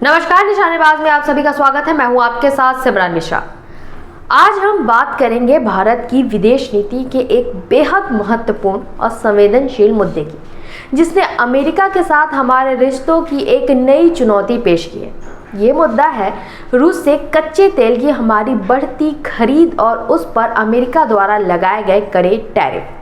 नमस्कार, निशानेबाज में आप सभी का स्वागत है। मैं हूं आपके साथ सिमरन मिश्रा। आज हम बात करेंगे भारत की विदेश नीति के एक बेहद महत्वपूर्ण और संवेदनशील मुद्दे की, जिसने अमेरिका के साथ हमारे रिश्तों की एक नई चुनौती पेश की है। ये मुद्दा है रूस से कच्चे तेल की हमारी बढ़ती खरीद और उस पर अमेरिका द्वारा लगाए गए कड़े टैरिफ।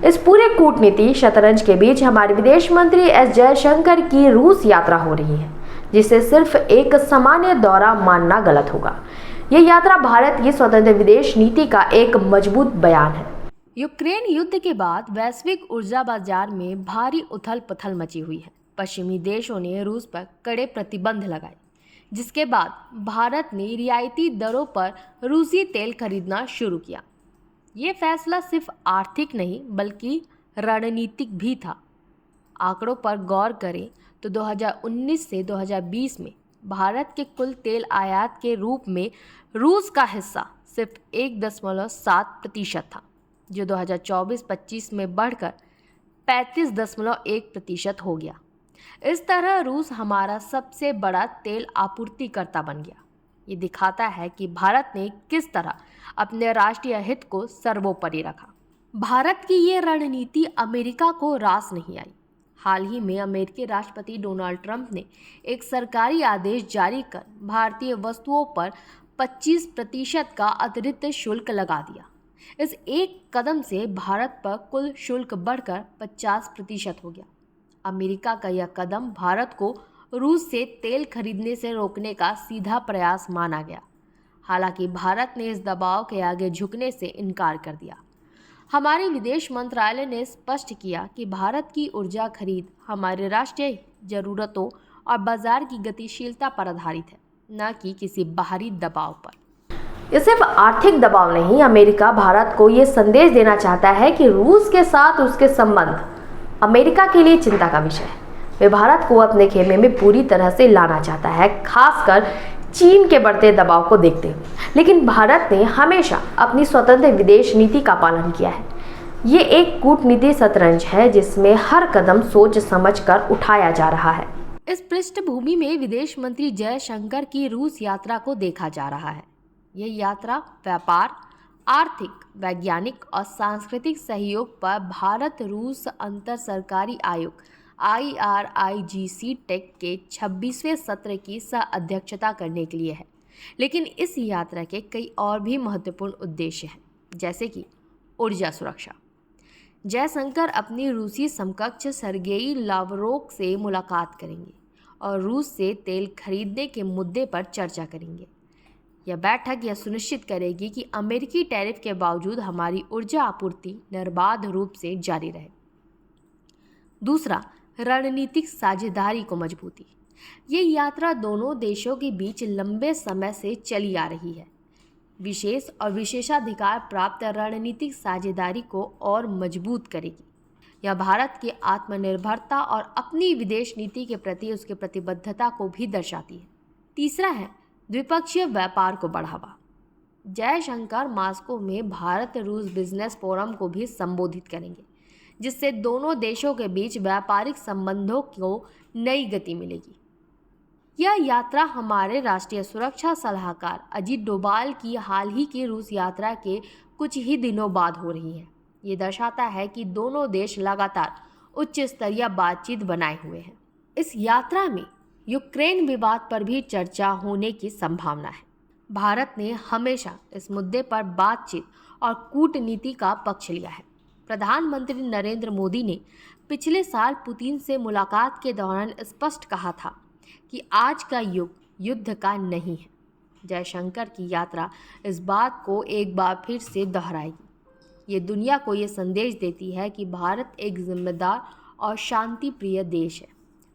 इस पूरे कूटनीति शतरंज के बीच हमारे विदेश मंत्री एस जयशंकर की रूस यात्रा हो रही है, जिसे सिर्फ एक सामान्य दौरा मानना गलत होगा। यह यात्रा भारत की स्वतंत्र विदेश नीति का एक मजबूत बयान है। यूक्रेन युद्ध के बाद वैश्विक ऊर्जा बाजार में भारी उथल-पुथल मची हुई है। पश्चिमी देशों ने रूस पर कड़े प्रतिबंध लगाए, जिसके बाद भारत ने रियायती दरों पर रूसी तेल खरीदना शुरू किया। ये फैसला सिर्फ आर्थिक नहीं बल्कि रणनीतिक भी था। आंकड़ों पर गौर करें तो 2019 से 2020 में भारत के कुल तेल आयात के रूप में रूस का हिस्सा सिर्फ 1.7% था, जो 2024-25 में बढ़कर 35.1% हो गया। इस तरह रूस हमारा सबसे बड़ा तेल आपूर्तिकर्ता बन गया। ये दिखाता है कि भारत ने किस तरह अपने राष्ट्रीय हित को सर्वोपरि रखा। भारत की ये रणनीति अमेरिका को रास नहीं आई। हाल ही में अमेरिकी राष्ट्रपति डोनाल्ड ट्रंप ने एक सरकारी आदेश जारी कर भारतीय वस्तुओं पर 25% का अतिरिक्त शुल्क लगा दिया। इस एक कदम से भारत पर कुल शुल्क बढ़कर 50% हो गया। अमेरिका का यह कदम भारत को रूस से तेल खरीदने से रोकने का सीधा प्रयास माना गया। हालांकि भारत ने इस दबाव के आगे झुकने से इनकार कर दिया। हमारे विदेश मंत्रालय ने स्पष्ट किया कि भारत की ऊर्जा खरीद हमारे राष्ट्रीय जरूरतों और बाजार की गतिशीलता पर आधारित है, न कि किसी बाहरी दबाव पर। ये सिर्फ आर्थिक दबाव नहीं, अमेरिका भारत को ये संदेश देना चाहता है कि रूस के साथ उसके संबंध अमेरिका के लिए चिंता का विषय है। वे भारत को अपने खेमे में पूरी तरह से लाना चाहता है, खासकर चीन के बढ़ते दबाव को देखते हुए। लेकिन भारत ने हमेशा अपनी स्वतंत्र विदेश नीति का पालन किया है। ये एक कूटनीति शतरंज है जिसमें हर कदम सोच समझकर उठाया जा रहा है। इस पृष्ठभूमि में विदेश मंत्री जयशंकर की रूस यात्रा को देखा जा रहा है। ये यात्रा व्यापार, आर्थिक, वैज्ञानिक और सांस्कृतिक सहयोग पर भारत रूस अंतर सरकारी आयोग IRIGC टेक के 26वें सत्र की सह अध्यक्षता करने के लिए है। लेकिन इस यात्रा के कई और भी महत्वपूर्ण उद्देश्य हैं, जैसे कि ऊर्जा सुरक्षा। जयशंकर अपनी रूसी समकक्ष सर्गेई लावरोव से मुलाकात करेंगे और रूस से तेल खरीदने के मुद्दे पर चर्चा करेंगे। यह बैठक यह सुनिश्चित करेगी कि अमेरिकी टैरिफ के बावजूद हमारी ऊर्जा आपूर्ति निर्बाध रूप से जारी रहे। दूसरा, रणनीतिक साझेदारी को मजबूती। ये यात्रा दोनों देशों के बीच लंबे समय से चली आ रही है। विशेष और विशेषाधिकार प्राप्त रणनीतिक साझेदारी को और मजबूत करेगी। यह भारत की आत्मनिर्भरता और अपनी विदेश नीति के प्रति उसकी प्रतिबद्धता को भी दर्शाती है। तीसरा है द्विपक्षीय व्यापार को बढ़ावा। जयशंकर मॉस्को में भारत रूस बिजनेस फोरम को भी संबोधित करेंगे, जिससे दोनों देशों के बीच व्यापारिक संबंधों को नई गति मिलेगी। यह यात्रा हमारे राष्ट्रीय सुरक्षा सलाहकार अजीत डोभाल की हाल ही की रूस यात्रा के कुछ ही दिनों बाद हो रही है। ये दर्शाता है कि दोनों देश लगातार उच्च स्तरीय बातचीत बनाए हुए हैं। इस यात्रा में यूक्रेन विवाद पर भी चर्चा होने की संभावना है। भारत ने हमेशा इस मुद्दे पर बातचीत और कूटनीति का पक्ष लिया है। प्रधानमंत्री नरेंद्र मोदी ने पिछले साल पुतिन से मुलाकात के दौरान स्पष्ट कहा था कि आज का युग युद्ध का नहीं है। जयशंकर की यात्रा इस बात को एक बार फिर से दोहराएगी। ये दुनिया को ये संदेश देती है कि भारत एक जिम्मेदार और शांति प्रिय देश है,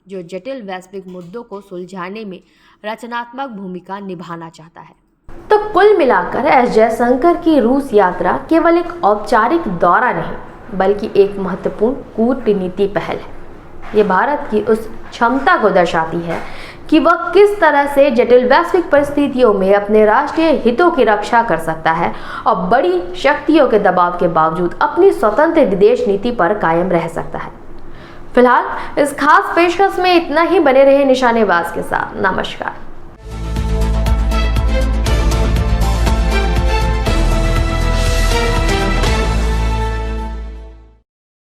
जो जटिल वैश्विक मुद्दों को सुलझाने में रचनात्मक भूमिका निभाना चाहता है। तो कुल मिलाकर एस जयशंकर की रूस यात्रा केवल एक औपचारिक दौरा नहीं, बल्कि एक महत्वपूर्ण कूटनीति पहल है। ये भारत की उस क्षमता को दर्शाती है कि वह किस तरह से जटिल वैश्विक परिस्थितियों में अपने राष्ट्रीय हितों की रक्षा कर सकता है और बड़ी शक्तियों के दबाव के बावजूद अपनी स्वतंत्र विदेश नीति पर कायम रह सकता है। फिलहाल इस खास पेशकश में इतना ही। बने रहे निशानेबाज के साथ। नमस्कार।